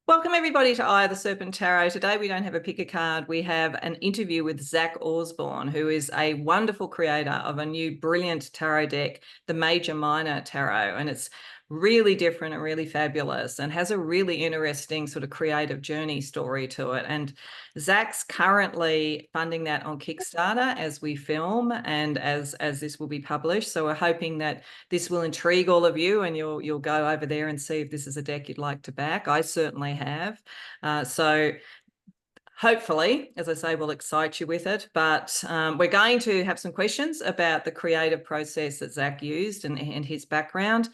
Welcome everybody to Eye of the Serpent Tarot. Today we don't have a pick a card. We have an interview with Zack Orsborn, who is a wonderful creator of a new brilliant tarot deck, the Major Minor Tarot, and it's really different and really fabulous and has a really interesting sort of creative journey story to it. And Zack's currently funding that on Kickstarter as we film and as this will be published. So we're hoping that this will intrigue all of you and you'll go over there and see if this is a deck you'd like to back. I certainly have. So hopefully, as I say, we'll excite you with it. But we're going to have some questions about the creative process that Zack used and his background.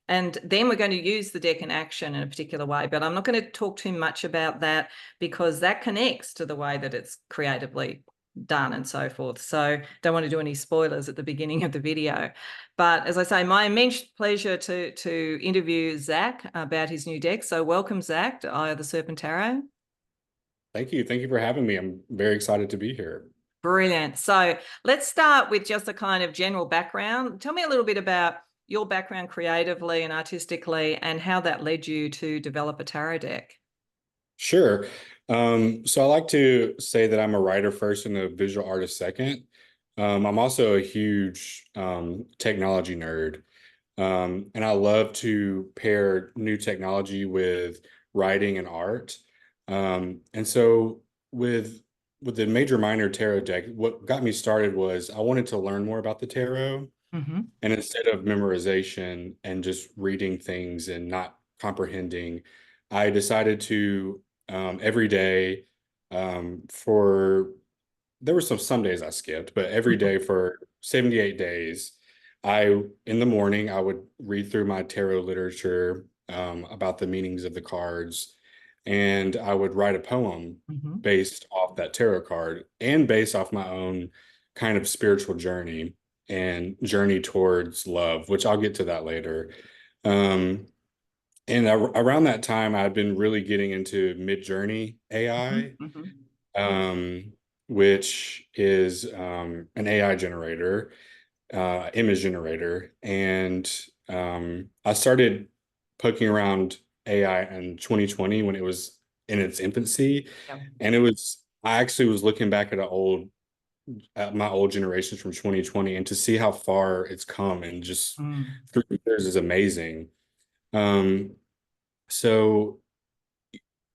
And then we're going to use the deck in action in a particular way. But I'm not going to talk too much about that because that connects to the way that it's creatively done and so forth. So don't want to do any spoilers at the beginning of the video. But as I say, my immense pleasure to interview Zack about his new deck. So welcome, Zack, to Eye of the Serpent Tarot. Thank you. Thank you for having me. I'm very excited to be here. Brilliant. So let's start with just a kind of general background. Tell me a little bit about your background creatively and artistically and how that led you to develop a tarot deck. Sure. So I like to say that I'm a writer first and a visual artist second. I'm also a huge technology nerd. And I love to pair new technology with writing and art. And so with the Major Minor Tarot deck, what got me started was I wanted to learn more about the tarot. Mm-hmm. And instead of memorization and just reading things and not comprehending, I decided to every day for there were some days I skipped, but every day for 78 days, in the morning I would read through my tarot literature about the meanings of the cards, and I would write a poem Mm-hmm. based off that tarot card and based off my own kind of spiritual journey and journey towards love, which I'll get to that later. Um, and around that time, I've been really getting into Mid-Journey AI, Mm-hmm. um, which is an AI generator, image generator. And I started poking around AI in 2020 when it was in its infancy. Yep. And I actually was looking back at my old generations from 2020 and to see how far it's come in just Mm. 3 years is amazing. Um, so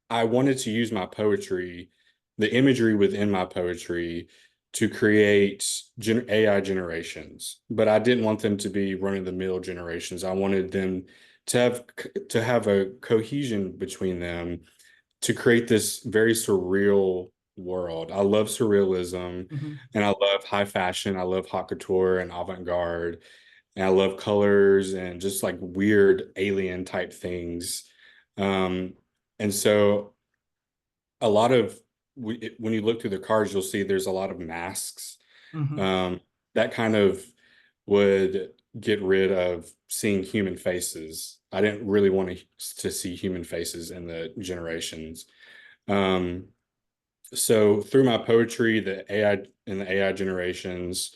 I wanted to use my poetry, the imagery within my poetry, to create AI generations, but I didn't want them to be run-of-the-mill generations. I wanted them to have a cohesion between them to create this very surreal world. I love surrealism Mm-hmm. and I love high fashion. I love haute couture and avant-garde. And I love colors and just like weird alien type things. Um, and so a lot of when you look through the cards, you'll see there's a lot of masks. Mm-hmm. Um, that kind of would get rid of seeing human faces. I didn't really want to see human faces in the generations. Um, so through my poetry, the AI and the AI generations,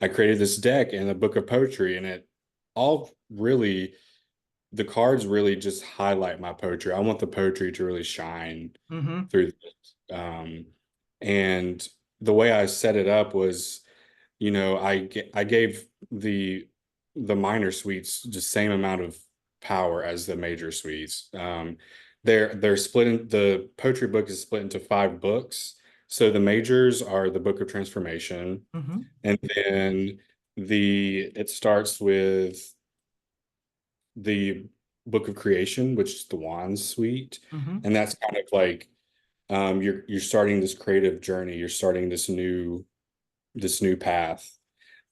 I created this deck and a book of poetry, and it all really the cards really just highlight my poetry. I want the poetry to really shine Mm-hmm. through this. And the way I set it up was, I gave the minor suites the same amount of power as the major suites. They're split in the poetry book is split into 5 books. So the majors are the Book of Transformation, Mm-hmm. and then it starts with the Book of Creation, which is the Wands suite, Mm-hmm. and that's kind of like you're starting this creative journey. You're starting this new path,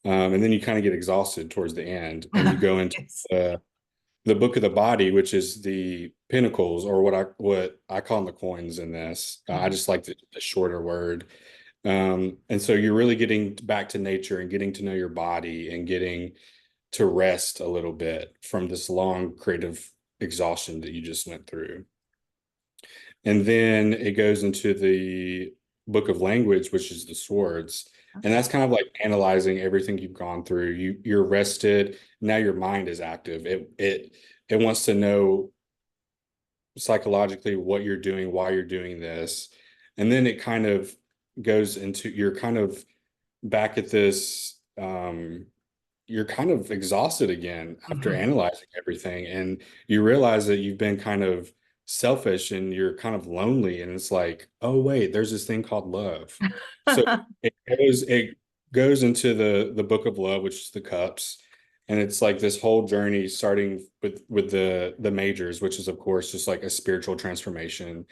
and then you kind of get exhausted towards the end, and you go into Yes. the Book of the Body, which is the Pinnacles, or what I call them the coins in this. I Mm-hmm. just like the shorter word. And so you're really getting back to nature and getting to know your body and getting to rest a little bit from this long creative exhaustion that you just went through. And then it goes into the Book of Language, which is the swords. And Okay. that's kind of like analyzing everything you've gone through. You're rested. Now your mind is active. It wants to know psychologically what you're doing, why you're doing this. And then it kind of goes into, you're kind of back at this, you're kind of exhausted again after Mhm. analyzing everything. And you realize that you've been kind of selfish and you're kind of lonely. And it's like, oh, wait, there's this thing called love. So it goes into the book of love, which is the cups. And it's like this whole journey starting with the majors, which is of course just like a spiritual transformation.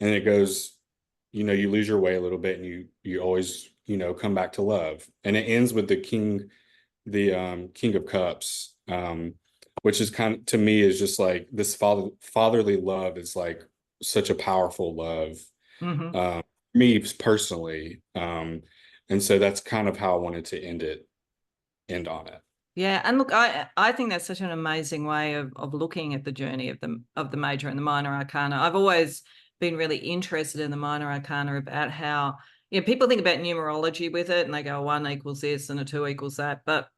And it goes, you lose your way a little bit and you always, come back to love. And it ends with the King of Cups, which is kind of, to me, is just like this fatherly love is like such a powerful love, Mhm. um, me personally. And so that's kind of how I wanted to end on it. Yeah, and look, I think that's such an amazing way of looking at the journey of the major and the minor arcana. I've always been really interested in the minor arcana about how, people think about numerology with it and they go, one equals this and a two equals that, but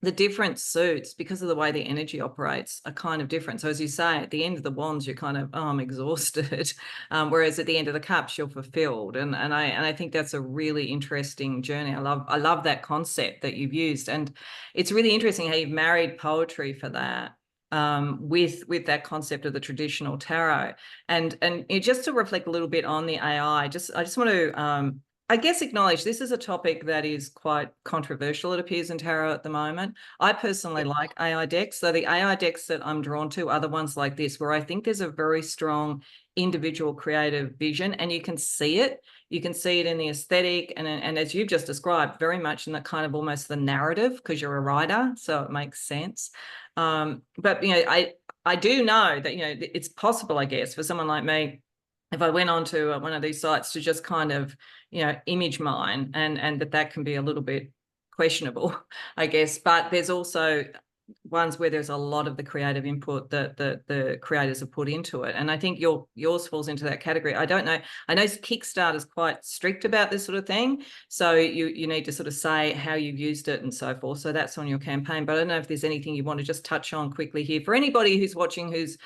the different suits, because of the way the energy operates, are kind of different. So as you say, at the end of the wands, you're kind of, oh, I'm exhausted. Whereas at the end of the cups, you're fulfilled. And I think that's a really interesting journey. I love that concept that you've used. And it's really interesting how you've married poetry for that. With that concept of the traditional tarot, and just to reflect a little bit on the AI, I just want to I guess acknowledge this is a topic that is quite controversial, it appears, in tarot at the moment. I personally like AI decks. So the AI decks that I'm drawn to are the ones like this, where I think there's a very strong individual creative vision and you can see it. You can see it in the aesthetic and as you've just described, very much in the kind of almost the narrative, because you're a writer, so it makes sense. But I do know that it's possible, I guess, for someone like me, if I went onto one of these sites, to just kind of image mine, and that can be a little bit questionable, I guess. But there's also ones where there's a lot of the creative input that the creators have put into it, and I think yours falls into that category. I don't know. I know Kickstarter is quite strict about this sort of thing, so you need to sort of say how you've used it and so forth. So that's on your campaign. But I don't know if there's anything you want to just touch on quickly here for anybody who's watching, who's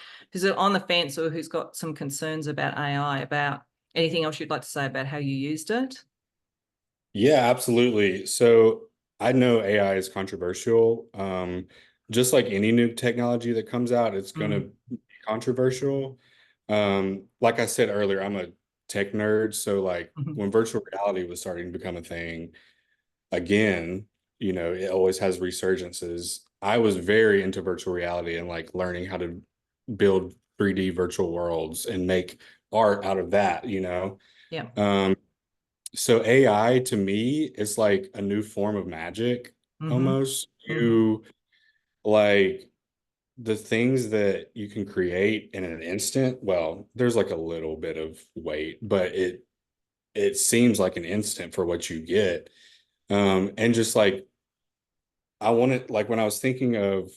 on the fence or who's got some concerns about AI, about anything else you'd like to say about how you used it? Yeah, absolutely. So I know AI is controversial. Just like any new technology that comes out, it's going Mm, to be controversial. Like I said earlier, I'm a tech nerd. So like mhm. when virtual reality was starting to become a thing, again, it always has resurgences. I was very into virtual reality and like learning how to build 3D virtual worlds and make art out of that. Yeah. Um, so AI to me is like a new form of magic Mm-hmm. almost. Mm-hmm. You like the things that you can create in an instant. Well, there's like a little bit of wait, but it seems like an instant for what you get. And just like I wanted, like when I was thinking of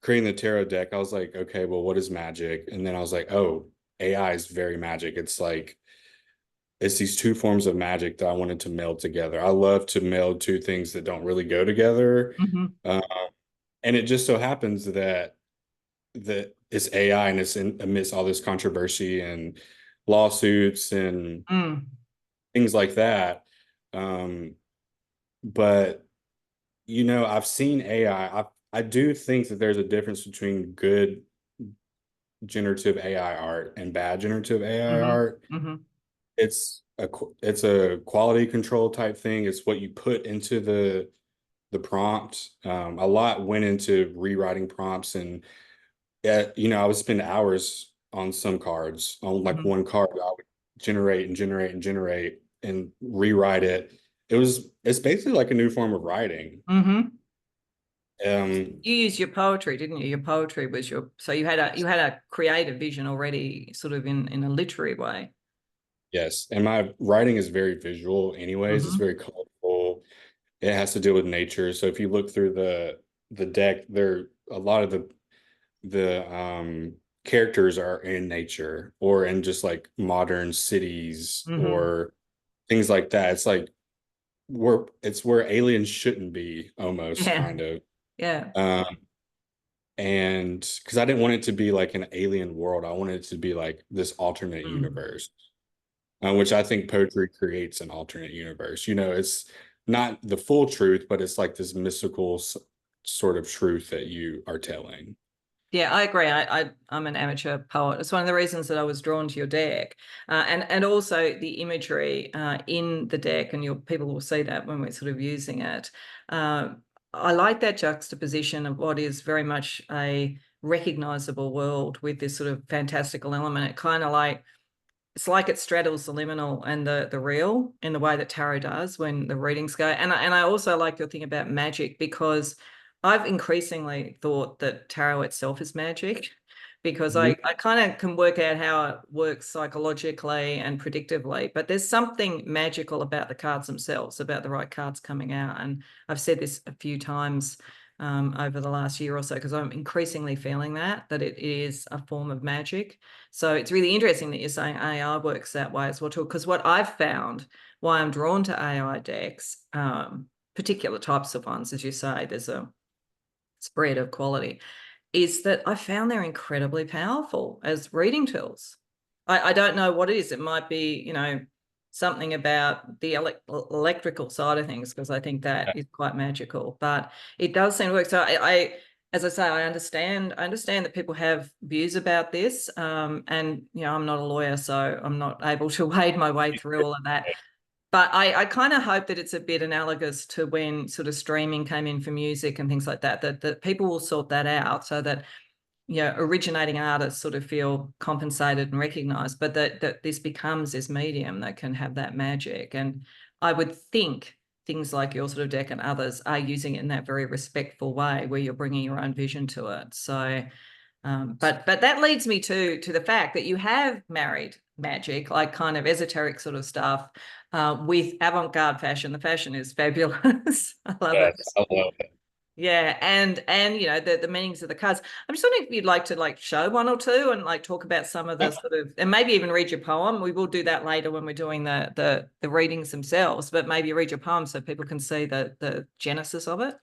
creating the tarot deck, I was like, okay, well, what is magic? And then I was like, oh, AI is very magic. It's these two forms of magic that I wanted to meld together. I love to meld two things that don't really go together. Mm-hmm. Uh, and it just so happens that it's AI and it's amidst all this controversy and lawsuits and Mm. things like that. Um, but I've seen AI. I do think that there's a difference between good generative AI art and bad generative AI Mm-hmm. art. Mm-hmm. It's a quality control type thing. It's what you put into the prompt. A lot went into rewriting prompts, and I would spend hours on some cards. On like Mm-hmm. one card, I would generate and generate and generate and rewrite it. It's basically like a new form of writing. Mm-hmm. Um, You used your poetry, didn't you? Your poetry was so you had a creative vision already, sort of in a literary way. yes, and my writing is very visual, anyways. It's Mm-hmm. very colorful. It has to deal with nature. So if you look through the deck, there a lot of the characters are in nature or in just like modern cities Mm-hmm. or things like that. It's like it's where aliens shouldn't be, almost Yeah. kind of. Yeah. Um, and because I didn't want it to be like an alien world, I wanted it to be like this alternate Mm. universe, which I think poetry creates an alternate universe. It's not the full truth, but it's like this mystical sort of truth that you are telling. Yeah, I agree. I'm an amateur poet. It's one of the reasons that I was drawn to your deck, and also the imagery in the deck, and your people will see that when we're sort of using it. Uh, I like that juxtaposition of what is very much a recognizable world with this sort of fantastical element. It's like it straddles the liminal and the real in the way that tarot does when the readings go. And I also like your thing about magic, because I've increasingly thought that tarot itself is magic, because I Mhm. kind of can work out how it works psychologically and predictively, but there's something magical about the cards themselves, about the right cards coming out. And I've said this a few times over the last year or so, because I'm increasingly feeling that it is a form of magic. So it's really interesting that you're saying AI works that way as well too, because what I've found, why I'm drawn to AI decks, particular types of ones, as you say, there's a spread of quality, is that I found they're incredibly powerful as reading tools. I don't know what it is. It might be, something about the electrical side of things, because I think that is quite magical, but it does seem to work. So as I say, I understand that people have views about this. And, I'm not a lawyer, so I'm not able to wade my way through all of that. But I kind of hope that it's a bit analogous to when sort of streaming came in for music and things like that, that people will sort that out, so that originating artists sort of feel compensated and recognized, but that this becomes this medium that can have that magic. And I would think things like your sort of deck and others are using it in that very respectful way, where you're bringing your own vision to it. So but that leads me to the fact that you have married magic, like kind of esoteric sort of stuff, with avant-garde fashion. The fashion is fabulous. I love it. Yes, I love it. Yeah, and the meanings of the cards. I'm just wondering if you'd like to like show one or two and like talk about some of the sort of, and maybe even read your poem. We will do that later when we're doing the readings themselves, but maybe read your poem so people can see the genesis of it.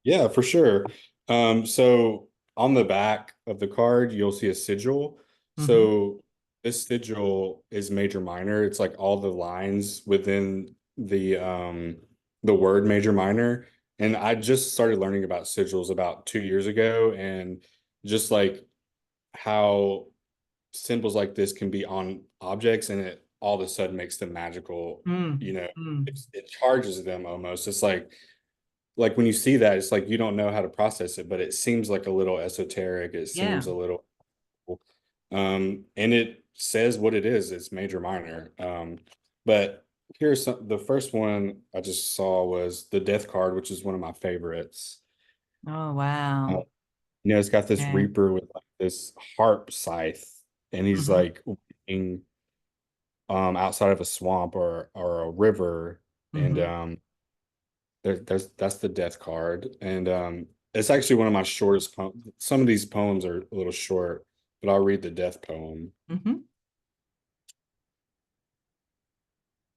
Yeah, for sure. So on the back of the card, you'll see a sigil. Mm-hmm. So this sigil is major minor. It's like all the lines within the word major minor. And I just started learning about sigils about 2 years ago, and just like how symbols like this can be on objects, and it all of a sudden makes them magical. Mm, mm. It charges them almost. It's like when you see that, it's like you don't know how to process it, but it seems like a little esoteric. It Yeah. seems a little, and it says what it is. It's major minor. But the first one I just saw was the Death card, which is one of my favorites. Oh, Uh, wow. it's got this Yeah. Reaper with like this harp scythe, and he's Mm-hmm. like working, outside of a swamp or a river, and Mm-hmm. that's the death card, and it's actually one of my shortest poems. Some of these poems are a little short, but I'll read the death poem. Mm-hmm.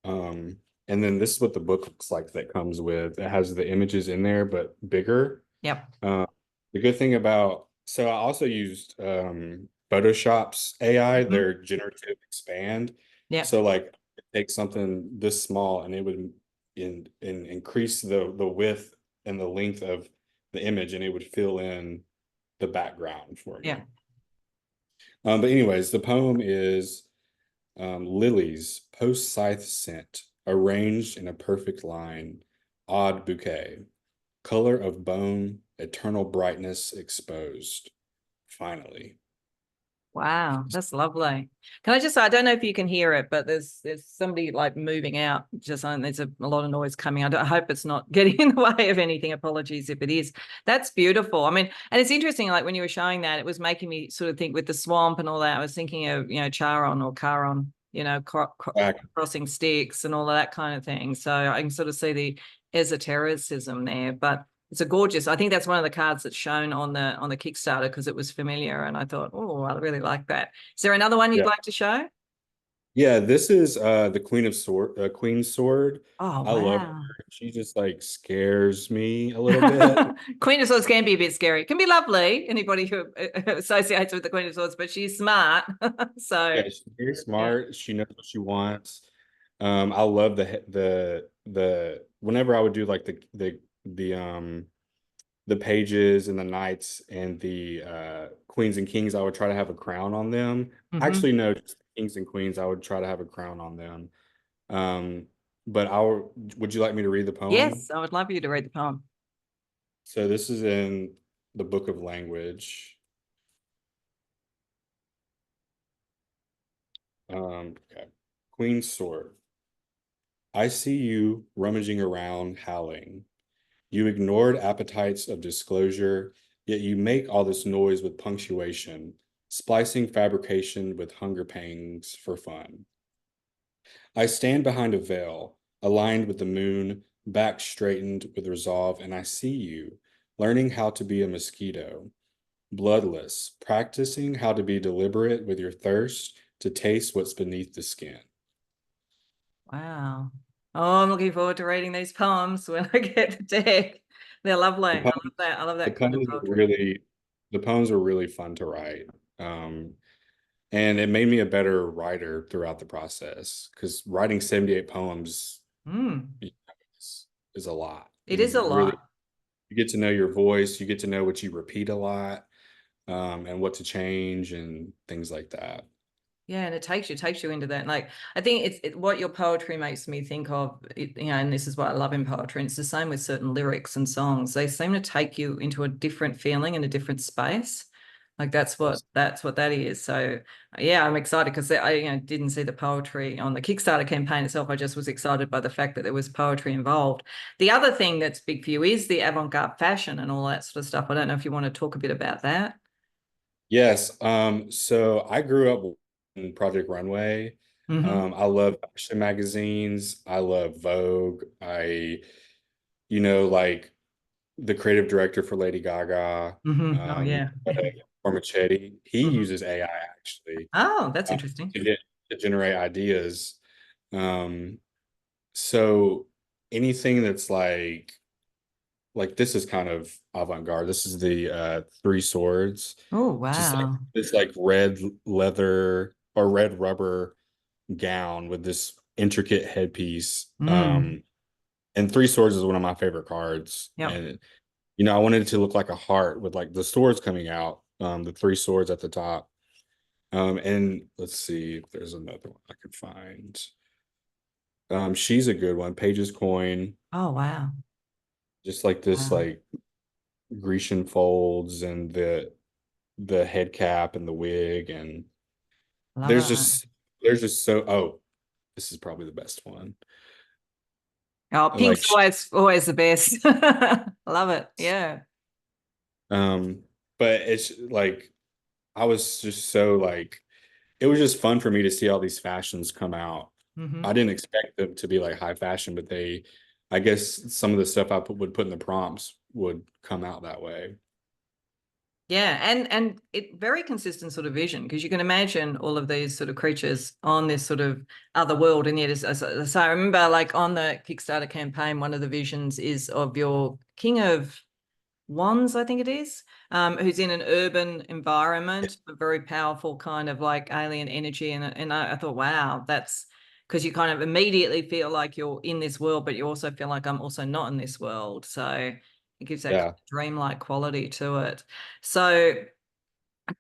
Um, and then this is what the book looks like that comes with. It has the images in there, but bigger. Yep. Uh, the good thing about, so I also used Photoshop's AI, Mm-hmm. their generative expand. Yep. So like take something this small and it would increase the width and the length of the image, and it would fill in the background for me. Yep. But anyways, the poem is, lilies post scythe scent, arranged in a perfect line, odd bouquet, color of bone, eternal brightness exposed. Finally. Wow, that's lovely. Can I just say, I don't know if you can hear it, but there's somebody like moving out. Just there's a lot of noise coming. I hope it's not getting in the way of anything. Apologies if it is. That's beautiful. I mean, and it's interesting. Like when you were showing that, it was making me sort of think with the swamp and all that. I was thinking of Charon or Charon, Back. crossing sticks and all of that kind of thing. So I can sort of see the esotericism there, but it's a gorgeous. I think that's one of the cards that's shown on the Kickstarter, because it was familiar, and I thought, oh, I really like that. Is there another one you'd Yeah. like to show? Yeah, this is the Queen's Sword. Oh, I love wow. her. She just like scares me a little bit. Queen of Swords can be a bit scary. It can be lovely, anybody who associates with the Queen of Swords, but she's smart. So, Yeah, she's very yeah. smart. She knows what she wants. I love the whenever I would do like the pages and the knights and the queens and kings, I would try to have a crown on them. Hmm. Actually, no, just kings and queens, I would try to have a crown on them. Um, but I'll would you like me to read the poem? Yes, I would love you to read the poem. So this is in the Book of Language. Okay. Queen's Sword. I see you rummaging around, howling. You ignored appetites of disclosure, yet you make all this noise with punctuation, splicing fabrication with hunger pangs for fun. I stand behind a veil, aligned with the moon, back straightened with resolve, and I see you, learning how to be a mosquito, bloodless, practicing how to be deliberate with your thirst to taste what's beneath the skin. Wow. Oh, I'm looking forward to reading these poems when I get the deck. They're lovely. The I love poems, that. I love the that kind of poems are poetry. really, the poems are really fun to write. Um, and it made me a better writer throughout the process because writing 78 poems Mm, is a lot. it is a You really lot. you get to know your voice, you get to know what you repeat a lot, and what to change and things like that. Yeah, and it takes you into that. Like, I think what your poetry makes me think of, and this is what I love in poetry. And it's the same with certain lyrics and songs. They seem to take you into a different feeling and a different space. Like Yes. that's what that is. So yeah, I'm excited because I didn't see the poetry on the Kickstarter campaign itself. I just was excited by the fact that there was poetry involved. The other thing that's big for you is the avant-garde fashion and all that sort of stuff. I don't know if you want to talk a bit about that. Yes. So I grew up in Project Runway. Hmm. I love fashion magazines. I love Vogue. Like the creative director for Lady Gaga, Hmm. Oh yeah. Formichetti, he Hmm. uses AI actually Oh, that's uh, interesting. to generate ideas. Um, so anything that's like this is kind of avant-garde. This is the Three Swords, Oh, just like wow. this like red leather or red rubber gown with this intricate headpiece. Mm. And Three Swords is one of my favorite cards. Yep. And I wanted it to look like a heart with like the swords coming out, the three swords at the top. And let's see if there's another one I could find. She's a good one. Page's coin, Oh, wow. just like this Wow. like Grecian folds and the head cap and the wig and Love there's it. just there's just so oh, this is probably the best one. Oh, Like pink's always the best. Love it. Yeah. um but it's like I was just so like it was just fun for me to see all these fashions come out. I Hmm. didn't expect them to be like high fashion, but I guess some of the stuff would put in the prompts would come out that way. Yeah, and it very consistent sort of vision because you can imagine all of these sort of creatures on this sort of other world, and yet so I remember like on the Kickstarter campaign, one of the visions is of your King of Wands, I think it is, who's in an urban environment, a very powerful kind of like alien energy. And I thought, wow, that's because you kind of immediately feel like you're in this world, but you also feel like I'm also not in this world. So it gives that kind Yeah. of dreamlike quality to it. So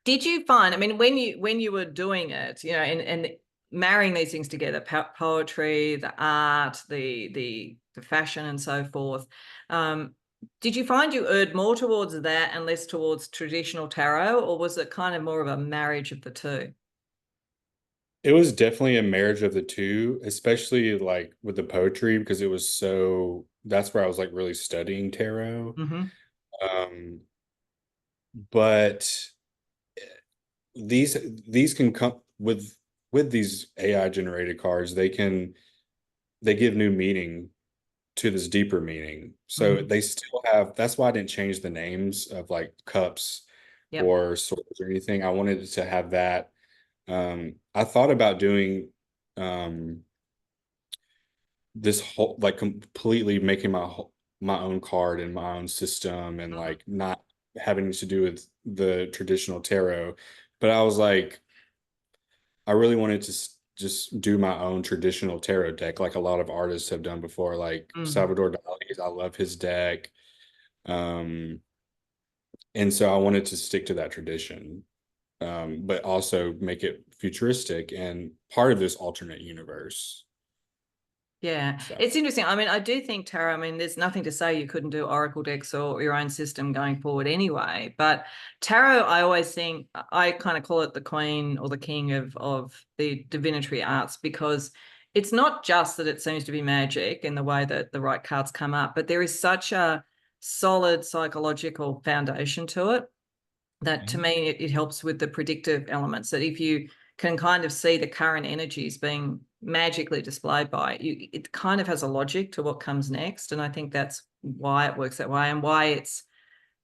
did you find, I mean, when you were doing it, and marrying these things together, poetry, the art, the fashion and so forth, um, did you find you erred more towards that and less towards traditional tarot, or was it kind of more of a marriage of the two? It was definitely a marriage of the two, especially like with the poetry, because it was so that's where I was like really studying tarot. Hmm. Um, but these these can come with these AI generated cards, they give new meaning to this deeper meaning. So Hmm. they still have, that's why I didn't change the names of like cups Yep. or swords or anything. I wanted to have that. I thought about doing um this whole like completely making my own card and my own system and Mhm. like not having to do with the traditional tarot. But I was like, I really wanted to just do my own traditional tarot deck, like a lot of artists have done before, like Mm. Salvador Dali. I love his deck. Um, and so I wanted to stick to that tradition, but also make it futuristic and part of this alternate universe. Yeah, So it's interesting. I mean, I do think tarot, I mean, there's nothing to say you couldn't do oracle decks or your own system going forward anyway. But tarot, I always think, I kind of call it the queen or the king of the divinatory arts, because it's not just that it seems to be magic in the way that the right cards come up, but there is such a solid psychological foundation to it that, to me, it helps with the predictive elements, that if you can kind of see the current energies being magically displayed by it, it kind of has a logic to what comes next. And I think that's why it works that way, and why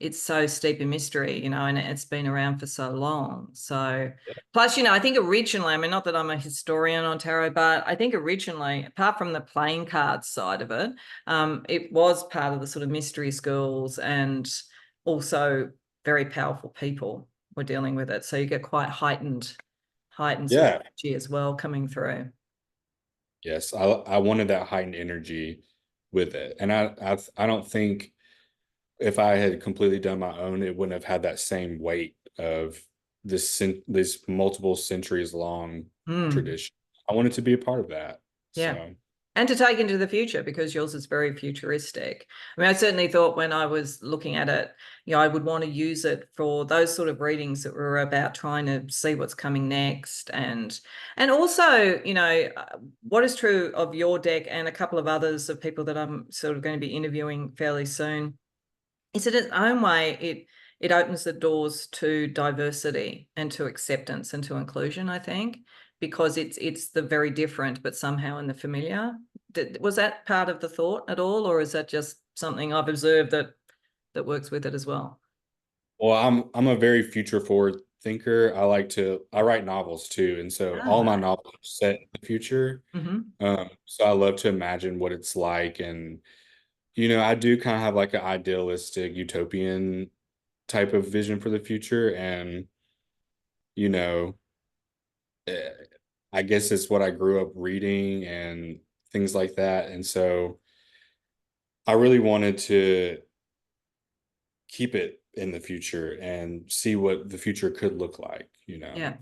it's so steep in mystery, and it's been around for so long. So plus, I think originally, I mean, not that I'm a historian on tarot, but I think originally, apart from the playing cards side of it, it was part of the sort of mystery schools, and also very powerful people were dealing with it. So you get quite heightened sort of yeah, energy as well coming through. yes, I wanted that heightened energy with it, and I don't think if I had completely done my own, it wouldn't have had that same weight of this multiple centuries long Mm. tradition. I wanted to be a part of that. Yeah. So And to take into the future, because yours is very futuristic. I mean, I certainly thought when I was looking at it, I would want to use it for those sort of readings that were about trying to see what's coming next. And also, what is true of your deck and a couple of others of people that I'm sort of going to be interviewing fairly soon, is in its own way, it opens the doors to diversity and to acceptance and to inclusion, I think, because it's the very different but somehow in the familiar. Was that part of the thought at all, or is that just something I've observed that works with it as well? well, I'm a very future forward thinker. I write novels too, and so all my Ah, novels are set in the future. mm-hmm. So I love to imagine what it's like, and I do kind of have like an idealistic utopian type of vision for the future, and you know, eh, I guess it's what I grew up reading and things like that, and so I really wanted to keep it in the future and see what the future could look like. Yeah.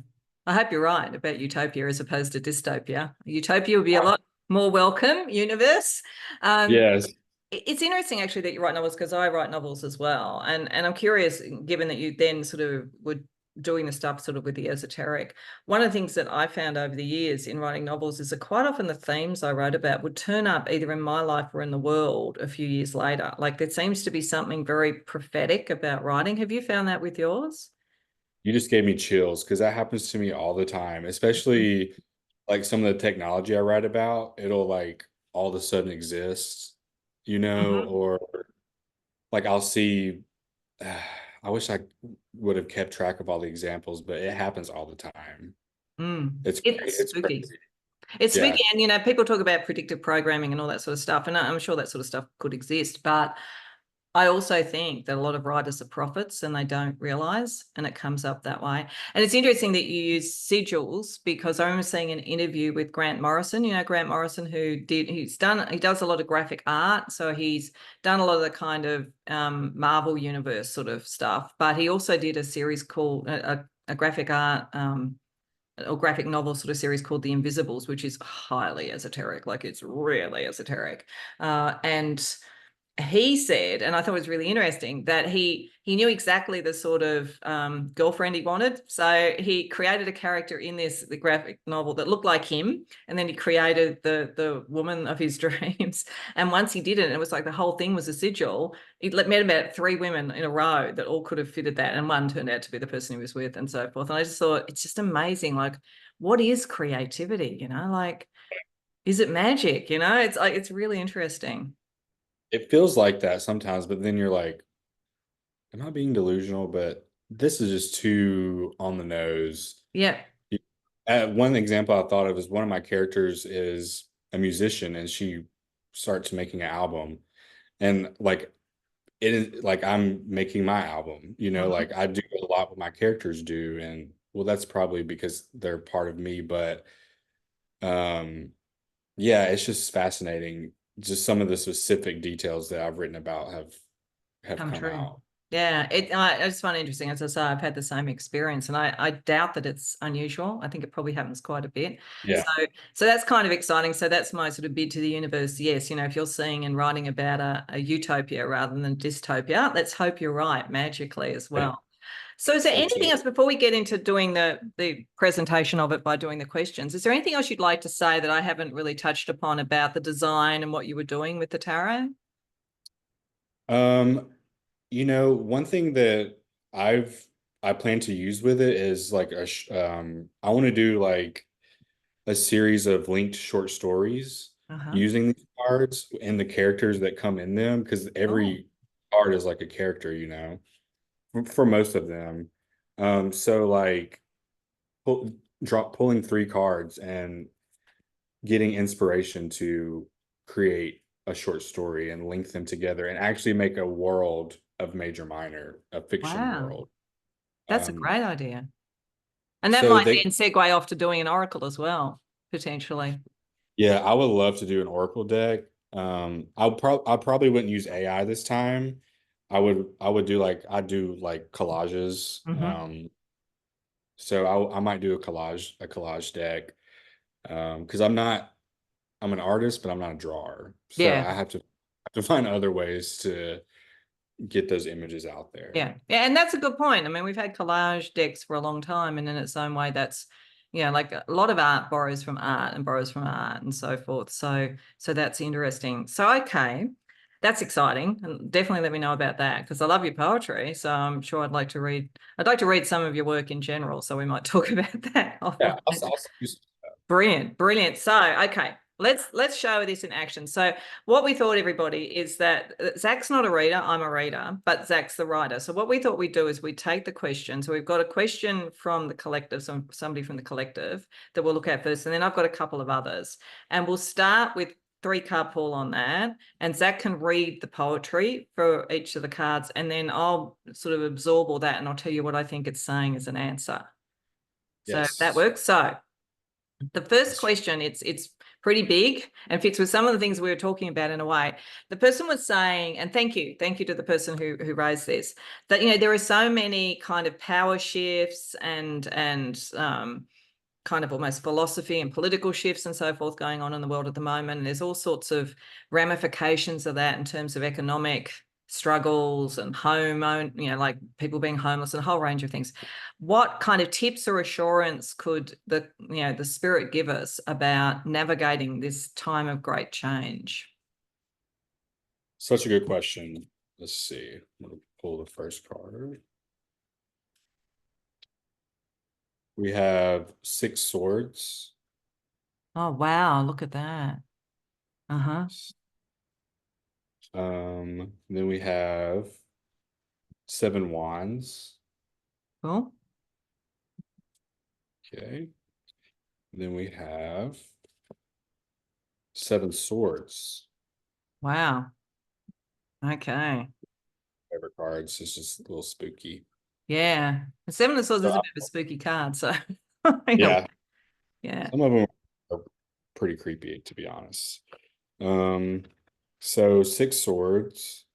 I hope you're right about utopia as opposed to dystopia. Utopia would be a lot more welcome universe. Um, Yes. It's interesting actually that you write novels, because I write novels as well. And I'm curious, given that you then sort of were doing the stuff sort of with the esoteric, one of the things that I found over the years in writing novels is that quite often the themes I wrote about would turn up either in my life or in the world a few years later. Like there seems to be something very prophetic about writing. Have you found that with yours? You just gave me chills because that happens to me all the time, especially like some of the technology I write about, it'll like all of a sudden exist, Mm-hmm. or like I'll see, I wish I would have kept track of all the examples, but it happens all the time. Mm. It's It's spooky. crazy. It's Yeah. spooky. And, people talk about predictive programming and all that sort of stuff. And I'm sure that sort of stuff could exist. But I also think that a lot of writers are prophets and they don't realize, and it comes up that way. And it's interesting that you use sigils, because I remember seeing an interview with Grant Morrison. Grant Morrison, he does a lot of graphic art. So he's done a lot of the kind of Marvel universe sort of stuff, but he also did a series called a graphic art or graphic novel sort of series called The Invisibles, which is highly esoteric, like it's really esoteric. And he said, and I thought it was really interesting, that he knew exactly the sort of girlfriend he wanted. So he created a character in the graphic novel that looked like him, and then he created the woman of his dreams. And once he did it, and it was like the whole thing was a sigil. He met about 3 women in a row that all could have fitted that, and one turned out to be the person he was with, and so forth. And I just thought it's just amazing. Like, what is creativity? Like, is it magic? It's really interesting. It feels like that sometimes, but then you're like, am I being delusional? But this is just too on the nose. Yeah. One example I thought of is one of my characters is a musician and she starts making an album. And like it is like I'm making my album, Mhm. like I do a lot what my characters do. And well, that's probably because they're part of me, but um yeah, it's just fascinating. Just some of the specific details that I've written about have Come come true. out. Yeah, I just find it interesting. As I say, I've had the same experience, and I doubt that it's unusual. I think it probably happens quite a bit. Yeah. So that's kind of exciting. So that's my sort of bid to the universe. Yes, if you're seeing and writing about a utopia rather than dystopia, let's hope you're right magically as Yeah, well. So is there anything absolutely. else before we get into doing the presentation of it by doing the questions? Is there anything else you'd like to say that I haven't really touched upon about the design and what you were doing with the tarot? Um, one thing that I've I plan to use with it is like I want to do like a series of linked short stories Uh-huh. using these cards and the characters that come in them because Oh, every card is like a character, for most of them. So like pulling three cards and getting inspiration to create a short story and link them together and actually make a world of Major Minor, a fiction wow. world. That's a Um, great idea. And that so might they, then segue off to doing an oracle as well, potentially. yeah, I would love to do an Oracle deck. I probably wouldn't use AI this time. I would do like I do like collages. Hmm. So I might do a collage deck. Because I'm an artist, but I'm not a drawer. So Yeah. I have to find other ways to get those images out there. Yeah. Yeah. And that's a good point. I mean, we've had collage decks for a long time, and in its own way, that's, like a lot of art borrows from art and borrows from art and so forth. So that's interesting. So, okay. That's exciting. And definitely let me know about that because I love your poetry. So I'm sure I'd like to read some of your work in general. So we might talk about that Yeah, offline. I'll use. Brilliant, brilliant. So, okay, let's show this in action. So, what we thought, everybody, is that Zach's not a reader, I'm a reader, but Zach's the writer. So, what we thought we'd do is we take the question. So, we've got a question from the collective, somebody from the collective that we'll look at first, and then I've got a couple of others, and we'll start with three-card pool on that, and Zach can read the poetry for each of the cards, and then I'll sort of absorb all that, and I'll tell you what I think it's saying as an answer. So that Yes. works. So the first Yes. question, it's pretty big and fits with some of the things we were talking about in a way. The person was saying, and thank you to the person who raised this, that there are so many kind of power shifts and kind of almost philosophy and political shifts and so forth going on in the world at the moment. And there's all sorts of ramifications of that in terms of economic struggles and like people being homeless and a whole range of things. What kind of tips or assurance could the spirit give us about navigating this time of great change? Such a good question. Let's see. I'm gonna pull the first card. We have six swords. Oh, wow, look at that. Uh-huh. Then we have seven wands. Cool. Okay. Then we have seven swords. Wow. Okay. Favorite cards. It's just a little spooky. Yeah. The Seven of Swords So is a bit of a spooky card, so yeah, yeah. some of them are pretty creepy, to be honest. Um, so six swords.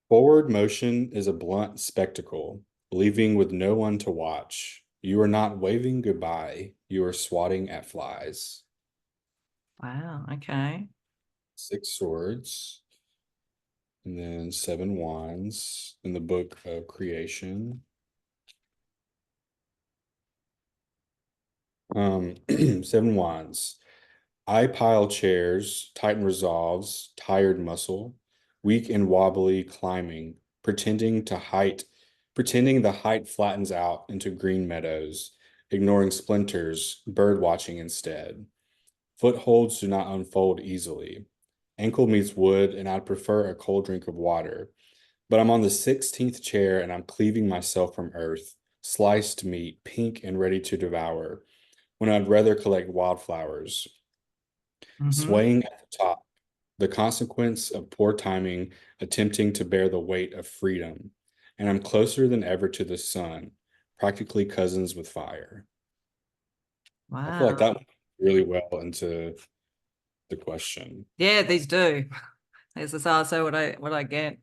Forward motion is a blunt spectacle, leaving with no one to watch. You are not waving goodbye. You are swatting at flies. Wow. Okay. Six swords, and then seven wands in the book of creation. Seven wands. I pile chairs, tighten resolves, tired muscle, weak and wobbly climbing, pretending the height flattens out into green meadows, ignoring splinters, bird watching instead. Footholds do not unfold easily. Ankle meets wood, and I'd prefer a cold drink of water. But I'm on the 16th chair and I'm cleaving myself from earth, sliced meat, pink and ready to devour, when I'd rather collect wildflowers, Mm-hmm. swaying at the top, the consequence of poor timing, attempting to bear the weight of freedom. And I'm closer than ever to the sun, practically cousins with fire. I feel like Wow. that went really well into the question. Yeah, these do. This is also what I get.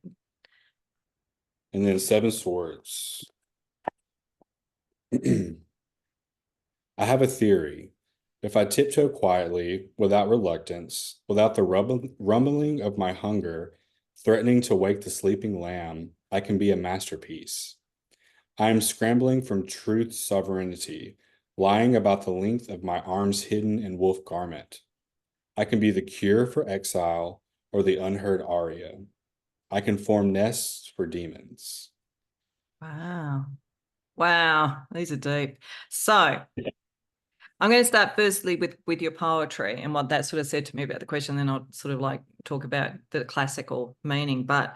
And then seven swords. I have a theory. If I tiptoe quietly, without reluctance, without the rumbling of my hunger, threatening to wake the sleeping lamb, I can be a masterpiece. I am scrambling from truth's sovereignty, lying about the length of my arms hidden in wolf garment. I can be the cure for exile or the unheard aria. I can form nests for demons. Wow. Wow. These are deep. So I'm going to start firstly with your poetry and what that sort of said to me about the question. Then I'll sort of like talk about the classical meaning. But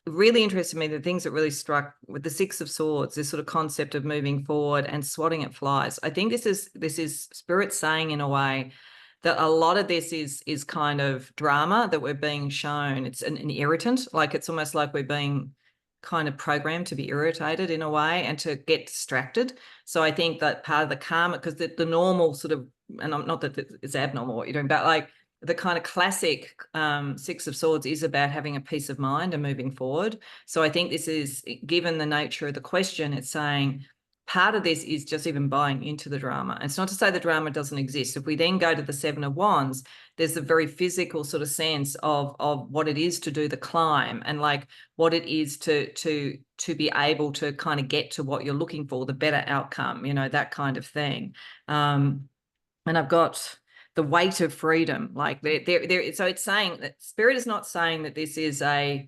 really interested me the things that really struck with the Six of Swords, this sort of concept of moving forward and swatting at flies. I think this is spirit saying in a way that a lot of this is kind of drama that we're being shown. It's an irritant, like it's almost like we're being kind of programmed to be irritated in a way and to get distracted. So I think that part of the karma, because the normal sort of, and I'm not that it's abnormal what you're doing, but like the kind of classic Six of Swords is about having a peace of mind and moving forward. So I think this is, given the nature of the question, it's saying part of this is just even buying into the drama. It's not to say the drama doesn't exist. If we then go to the Seven of Wands, there's a very physical sort of sense of what it is to do the climb and like what it is to be able to kind of get to what you're looking for, the better outcome, that kind of thing. And I've got the weight of freedom, like there. So it's saying that spirit is not saying that this is a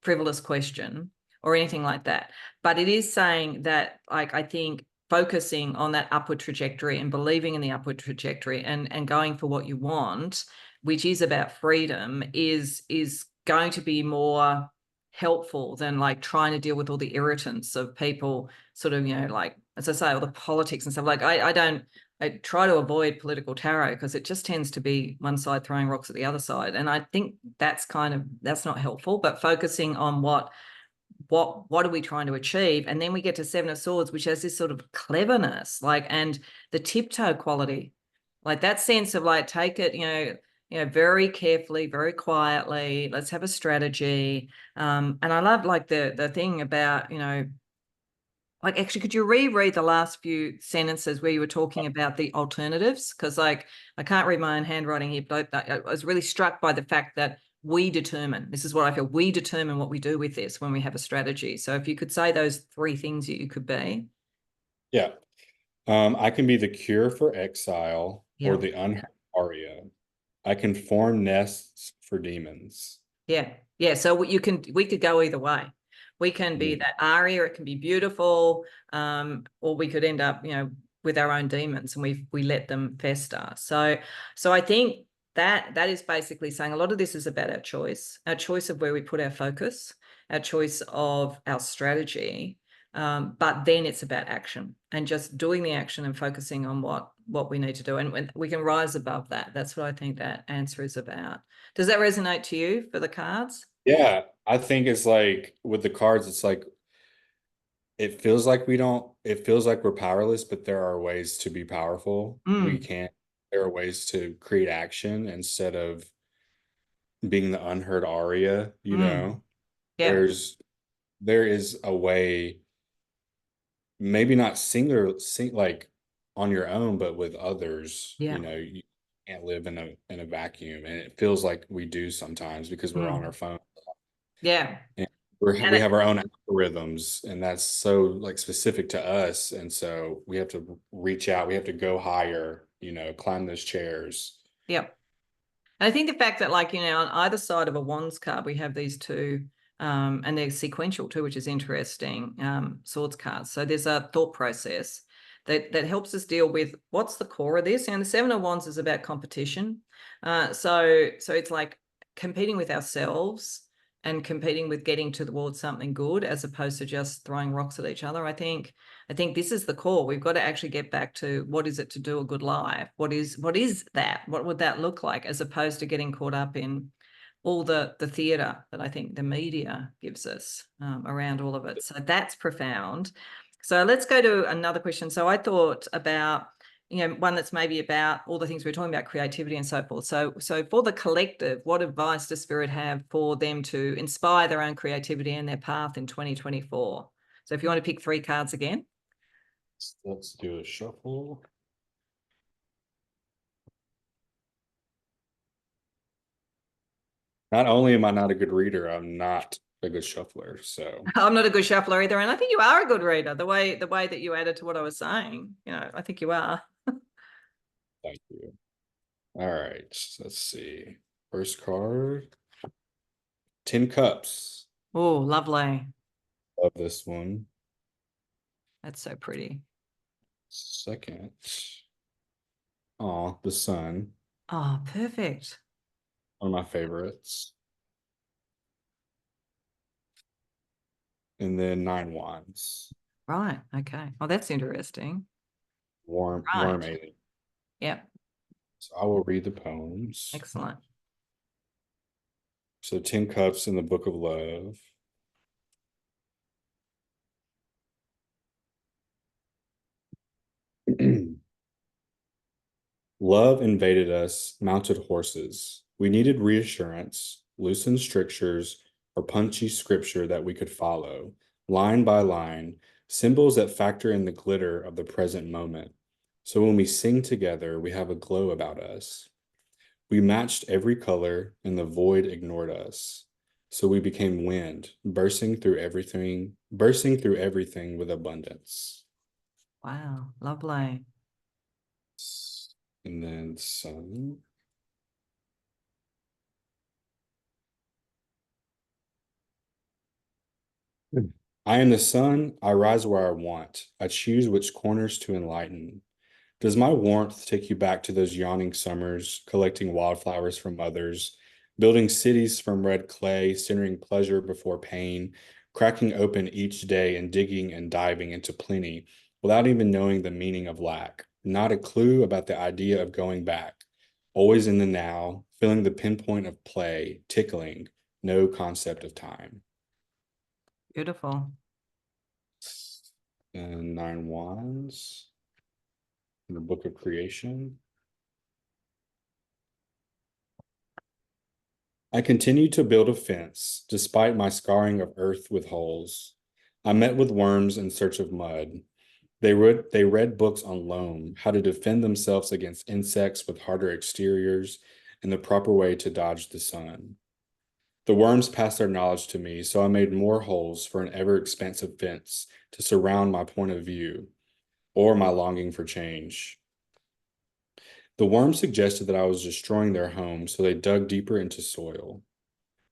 frivolous question or anything like that, but it is saying that, like, I think focusing on that upward trajectory and believing in the upward trajectory and going for what you want, which is about freedom, is going to be more helpful than like trying to deal with all the irritants of people sort of, like, as I say, all the politics and stuff. Like I try to avoid political tarot because it just tends to be one side throwing rocks at the other side. And I think that's not helpful, but focusing on what are we trying to achieve? And then we get to Seven of Swords, which has this sort of cleverness, like, and the tiptoe quality, like that sense of like, take it, very carefully, very quietly, let's have a strategy. And I love like the thing about, like, actually, could you reread the last few sentences where you were talking about the alternatives? Because, like, I can't read my own handwriting here, but I was really struck by the fact that we determine. This is what I feel. We determine what we do with this when we have a strategy. So, if you could say those three things that you could be. Yeah. I can be the cure for exile or Yeah. the unheard aria. I can form nests for demons. Yeah. Yeah. So we could go either way. We can be Mhm. that aria, it can be beautiful, or we could end up, with our own demons and we let them fester. So I think that is basically saying a lot of this is about our choice of where we put our focus, our choice of our strategy. But then it's about action and just doing the action and focusing on what we need to do. And when we can rise above that, that's what I think that answer is about. Does that resonate to you for the cards? Yeah, I think it's like with the cards, it's like it feels like we're powerless, but there are ways to be powerful. Mm, There are ways to create action instead of being the unheard aria, mm. Yeah, There's there is a way, maybe not like on your own, but with others, yeah, you can't live in a vacuum. And it feels like we do sometimes because we're on our mm, phone. yeah. And And we have our own algorithms, and that's so like specific to us. And so we have to reach out, we have to go higher, climb those chairs. yeah. And I think the fact that, like, on either side of a wands card, we have these two, and they're sequential too, which is interesting, swords cards. So there's a thought process that helps us deal with what's the core of this. And the Seven of Wands is about competition. So it's like competing with ourselves and competing with getting towards something good, as opposed to just throwing rocks at each other. I think this is the core. We've got to actually get back to what is it to do a good life? What is that? What would that look like, as opposed to getting caught up in all the theatre that I think the media gives us around all of it. So that's profound. So let's go to another question. So I thought about, one that's maybe about all the things we're talking about, creativity and so forth. So for the collective, what advice does Spirit have for them to inspire their own creativity and their path in 2024? So if you want to pick 3 cards again. Let's do a shuffle. Not only am I not a good reader, I'm not a good shuffler. So I'm not a good shuffler either. And I think you are a good reader, the way that you added to what I was saying. I think you are. thank you. All right, let's see. First card, 10 cups. Oh, lovely. Love this one. That's so pretty. Second, the sun. Oh, perfect. One of my favorites. And then 9 wands. Right. Okay. Oh, that's interesting. Warm Right. alien. Yeah. So I will read the poems. Excellent. So 10 cups in the Book of Love. Love invaded us, mounted horses. We needed reassurance, loosened strictures, or punchy scripture that we could follow, line by line, symbols that factor in the glitter of the present moment. So when we sing together, we have a glow about us. We matched every color, and the void ignored us. So we became wind, bursting through everything with abundance. Wow. Lovely. And then sun. I am the sun. I rise where I want. I choose which corners to enlighten. Does my warmth take you back to those yawning summers, collecting wildflowers from others, building cities from red clay, centering pleasure before pain, cracking open each day and digging and diving into plenty without even knowing the meaning of lack? Not a clue about the idea of going back. Always in the now, feeling the pinpoint of play, tickling, no concept of time. Beautiful. And 9 wands in the Book of Creation. I continued to build a fence, despite my scarring of earth with holes. I met with worms in search of mud. They read books on loam, how to defend themselves against insects with harder exteriors, and the proper way to dodge the sun. The worms passed their knowledge to me, so I made more holes for an ever-expansive fence to surround my point of view, or my longing for change. The worms suggested that I was destroying their home, so they dug deeper into soil.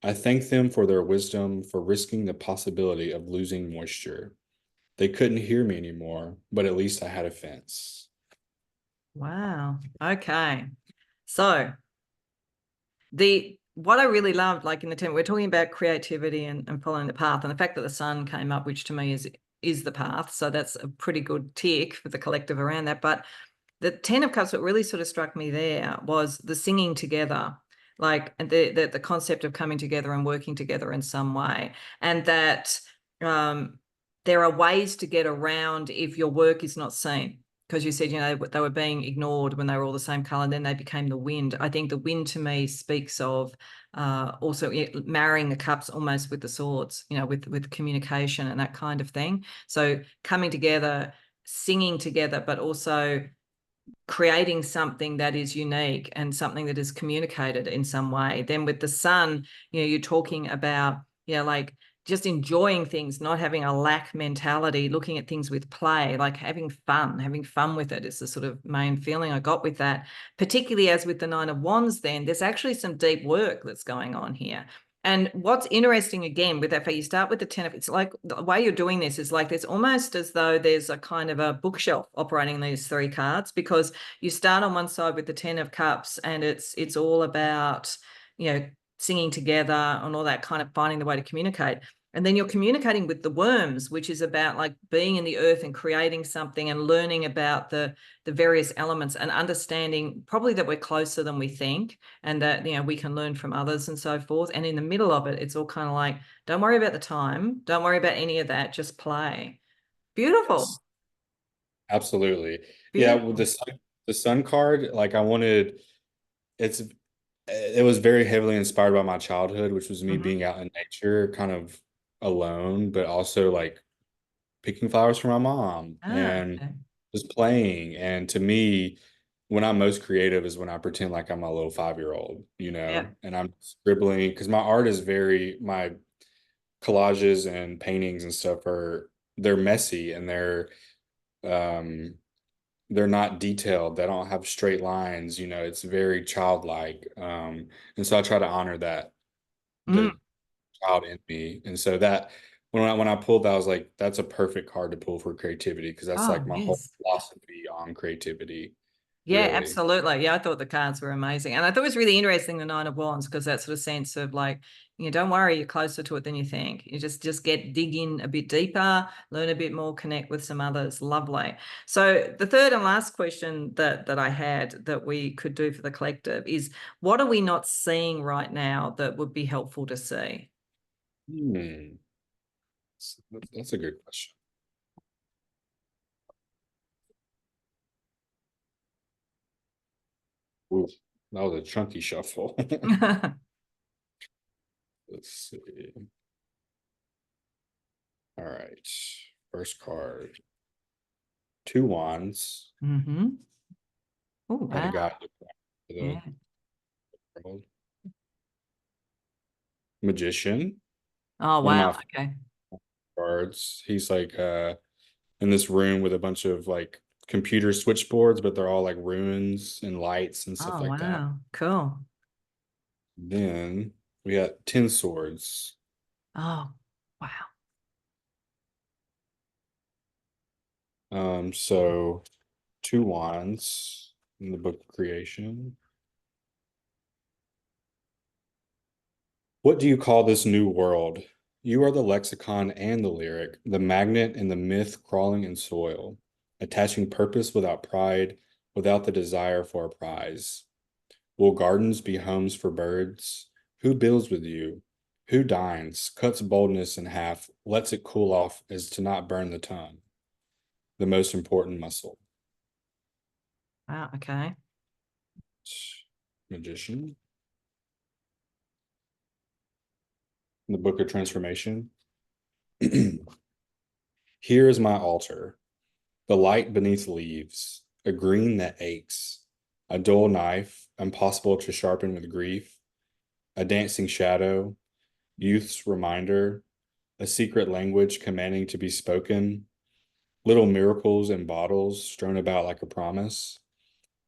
I thanked them for their wisdom, for risking the possibility of losing moisture. They couldn't hear me anymore, but at least I had a fence. Wow. Okay. So what I really loved, like in the team, we're talking about creativity and following the path, and the fact that the sun came up, which to me is the path. So that's a pretty good tick for the collective around that. But the 10 of Cups, what really sort of struck me there was the singing together, like the concept of coming together and working together in some way, and that there are ways to get around if your work is not seen. Because you said, they were being ignored when they were all the same color, and then they became the wind. I think the wind to me speaks of also marrying the cups almost with the swords, with communication and that kind of thing. So coming together, singing together, but also creating something that is unique and something that is communicated in some way. Then with the sun, you're talking about, like just enjoying things, not having a lack mentality, looking at things with play, like having fun with it is the sort of main feeling I got with that. Particularly as with the 9 of Wands, then there's actually some deep work that's going on here. And what's interesting again with that, you start with the 10 of, it's like the way you're doing this is like there's almost as though there's a kind of a bookshelf operating these 3 cards, because you start on one side with the 10 of Cups and it's all about, singing together and all that, kind of finding the way to communicate. And then you're communicating with the worms, which is about like being in the earth and creating something and learning about the various elements and understanding probably that we're closer than we think, and that, you know, we can learn from others and so forth. And in the middle of it, it's all kind of like, don't worry about the time, don't worry about any of that, just play. Beautiful. Yes, absolutely. Yeah, with Beautiful. the sun card, like I wanted, it's it was very heavily inspired by my childhood, which was me Mm-hmm. being out in nature, kind of alone, but also like picking flowers for my mom Ah, and okay. just playing. And to me, when I'm most creative is when I pretend like I'm a little 5-year-old, you Yeah. know, and I'm scribbling because my art is my collages and paintings and stuff they're messy and um they're not detailed. They don't have straight lines, you know, it's very childlike. And so I try to honor that, Mm. the child in me. And so that when I pulled that, I was like, that's a perfect card to pull for creativity because that's Oh, like my whole yes. philosophy on creativity, Yeah, really. absolutely. Yeah, I thought the cards were amazing. And I thought it was really interesting, the Nine of Wands, because that sort of sense of like, you know, don't worry, you're closer to it than you think. You just dig in a bit deeper, learn a bit more, connect with some others. Lovely. So the third and last question that I had that we could do for the collective is, what are we not seeing right now that would be helpful to see? Hmm. That's a good question. Ooh, that was a chunky shuffle. Let's see. All right. First card. Two wands. Mm-hmm. Oh, Had a wow. guy for the Yeah. world. Magician. Oh, One of wow. my Okay. cards. He's like in this room with a bunch of like computer switchboards, but they're all like runes and lights and stuff Oh, like that. wow. Cool. Then we got 10 swords. Oh, wow. So two wands in the book of creation. What do you call this new world? You are the lexicon and the lyric, the magnet and the myth crawling in soil, attaching purpose without pride, without the desire for a prize. Will gardens be homes for birds? Who builds with you? Who dines, cuts boldness in half, lets it cool off as to not burn the tongue, the most important muscle. Wow. Okay. Magician. In the Book of Transformation. Here is my altar, the light beneath leaves, a green that aches, a dull knife, impossible to sharpen with grief, a dancing shadow, youth's reminder, a secret language commanding to be spoken, little miracles in bottles strewn about like a promise,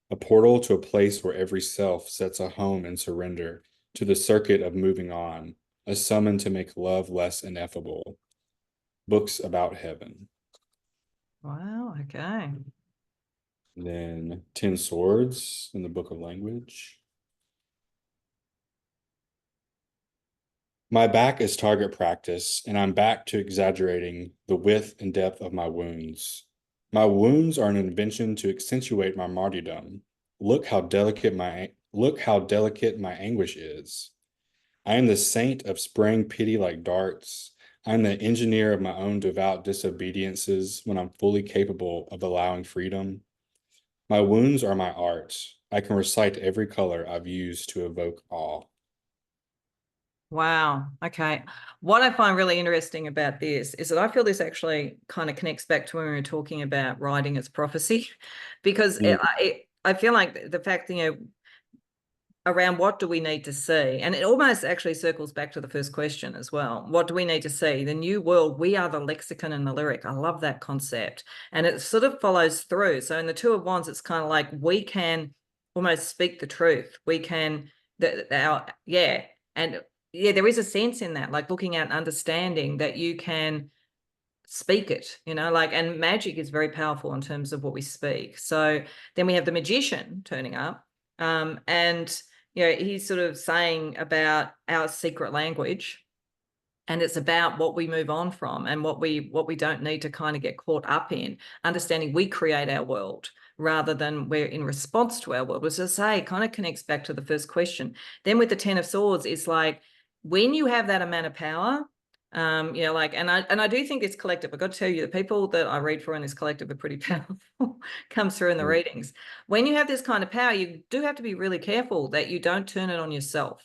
a portal to a place where every self sets a home in surrender to the circuit of moving on, a summon to make love less ineffable, books about heaven. Wow. Okay. And then 10 swords in the book of language. My back is target practice, and I'm back to exaggerating the width and depth of my wounds. My wounds are an invention to accentuate my martyrdom. Look how delicate my anguish is. I am the saint of spraying pity like darts. I am the engineer of my own devout disobediences when I'm fully capable of allowing freedom. My wounds are my art. I can recite every color I've used to evoke awe. Wow. Okay. What I find really interesting about this is that I feel this actually kind of connects back to when we were talking about writing as prophecy, because Mm, I feel like the fact that, you know, around what do we need to see? And it almost actually circles back to the first question as well. What do we need to see? The new world, we are the lexicon and the lyric. I love that concept. And it sort of follows through. So in the Two of Wands, it's kind of like we can almost speak the truth. We can, yeah. And yeah, there is a sense in that, like looking at and understanding that you can speak it, you know, like, and magic is very powerful in terms of what we speak. So then we have the magician turning up. And he's sort of saying about our secret language, and it's about what we move on from and what we don't need to kind of get caught up in, understanding we create our world rather than we're in response to our world. As I say, kind of connects back to the first question. Then with the Ten of Swords, it's like when you have that amount of power, like, and I do think this collective, I've got to tell you, the people that I read for in this collective are pretty powerful, comes through in the readings. When you have this kind of power, you do have to be really careful that you don't turn it on yourself.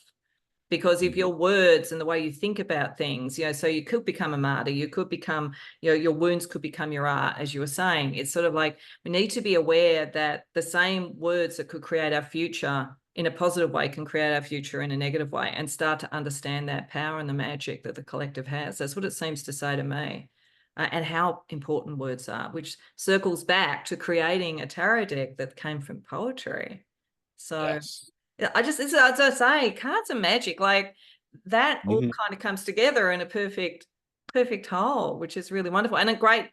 Because if your words and the way you think about things, so you could become a martyr, you could become, your wounds could become your art, as you were saying. It's sort of like we need to be aware that the same words that could create our future in a positive way can create our future in a negative way, and start to understand that power and the magic that the collective has. That's what it seems to say to me. And how important words are, which circles back to creating a tarot deck that came from poetry. So Yes. as I say, cards are magic. Like that all kind of comes together in a perfect whole, which is really wonderful, and a great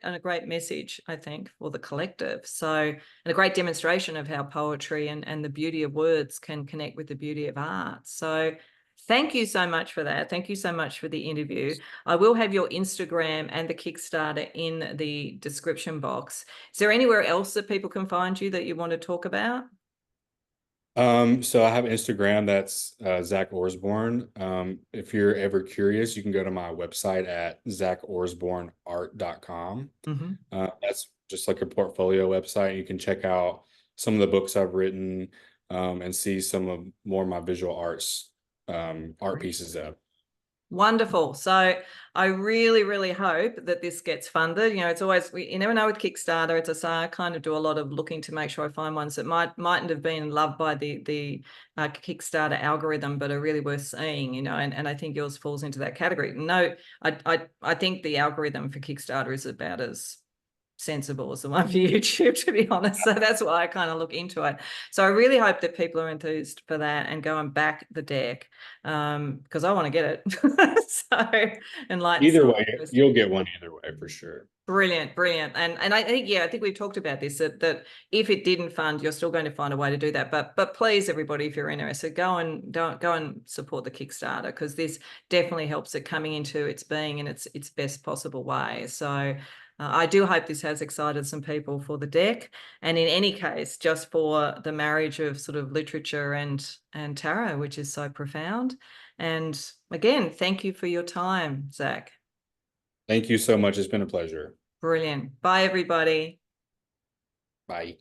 message, I think, for the collective. So, and a great demonstration of how poetry and the beauty of words can connect with the beauty of art. So thank you so much for that. Thank you so much for the interview. I will have your Instagram and the Kickstarter in the description box. Is there anywhere else that people can find you that you want to talk about? So I have Instagram, that's Zack Orsborn. If you're ever curious, you can go to my website at zackorsbornart.com. Mm-hmm. That's just like a portfolio website. You can check out some of the books I've written, and see some of more of my visual arts, art pieces there. Wonderful. So I really, really hope that this gets funded. It's always, you never know with Kickstarter. It's a say I kind of do a lot of looking to make sure I find ones that mightn't have been loved by the Kickstarter algorithm, but are really worth seeing, and I think yours falls into that category. No, I think the algorithm for Kickstarter is about as sensible as the one for YouTube, to be honest. So that's why I kind of look into it. So I really hope that people are enthused for that and go and back the deck, because I want to get it. So enlighten Either someone. way, you'll get one either way for sure. Brilliant. And I think we've talked about this, that if it didn't fund, you're still going to find a way to do that. But please, everybody, if you're interested, go and support the Kickstarter, because this definitely helps it coming into its being in its best possible way. So I do hope this has excited some people for the deck. And in any case, just for the marriage of sort of literature and tarot, which is so profound. And again, thank you for your time, Zack. Thank you so much. It's been a pleasure. Brilliant. Bye, everybody. Bye.